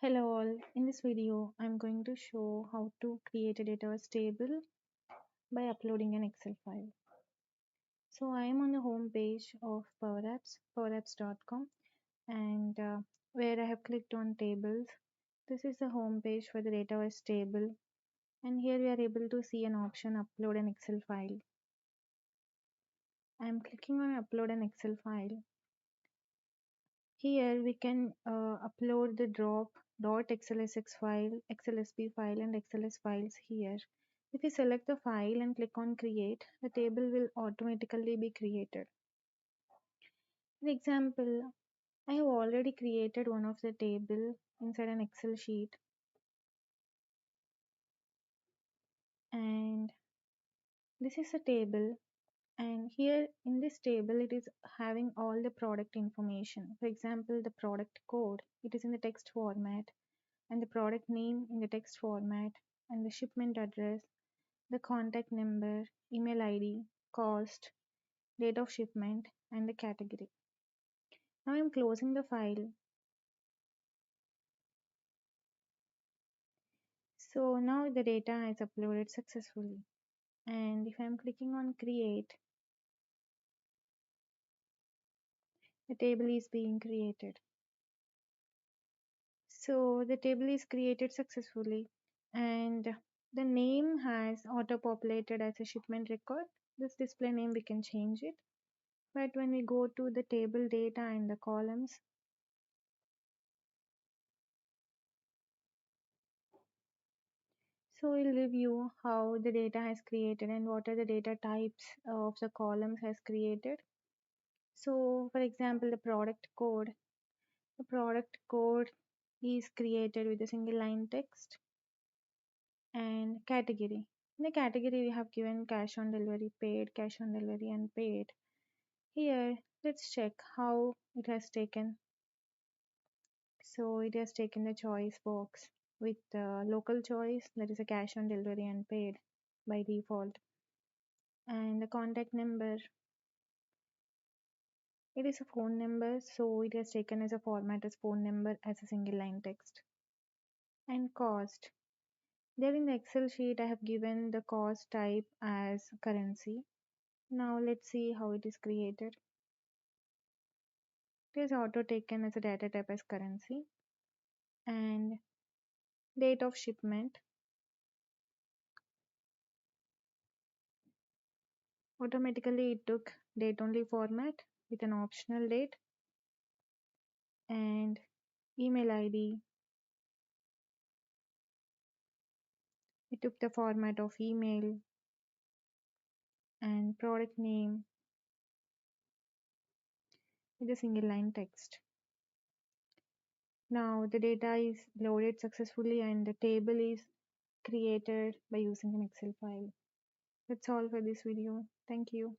Hello all, in this video I'm going to show how to create a dataverse table by uploading an Excel file. So I am on the home page of Power Apps, powerapps.com, and where I have clicked on tables. This is the home page for the dataverse table, and here we are able to see an option upload an Excel file. I am clicking on upload an Excel file. Here we can upload the .xlsx file, xlsp file and xls files here. If you select the file and click on create, the table will automatically be created. For example, I have already created one of the table inside an Excel sheet, and this is a table, and here in this table it is having all the product information. For example, the product code, it is in the text format, and the product name in the text format, and the shipment address, the contact number, email ID, cost, date of shipment, and the category. Now I'm closing the file. So now the data is uploaded successfully. And if I'm clicking on create, the table is being created. So the table is created successfully, and the name has auto populated as a shipment record. This display name we can change it. But when we go to the table data and the columns, so we'll review how the data has created and what are the data types of the columns has created. So for example, the product code. The product code is created with a single line text and category. In the category we have given cash on delivery paid, cash on delivery unpaid. Here let's check how it has taken. So it has taken the choice box with the local choice, that is a cash on delivery unpaid by default. And the contact number, it is a phone number, so it has taken as a format as phone number as a single line text. And cost, there in the Excel sheet I have given the cost type as currency. Now let's see how it is created. It is auto taken as a data type as currency, and date of shipment, automatically it took date only format with an optional date, and email ID, it took the format of email, and product name with a single line text. Now the data is loaded successfully and the table is created by using an Excel file. That's all for this video. Thank you.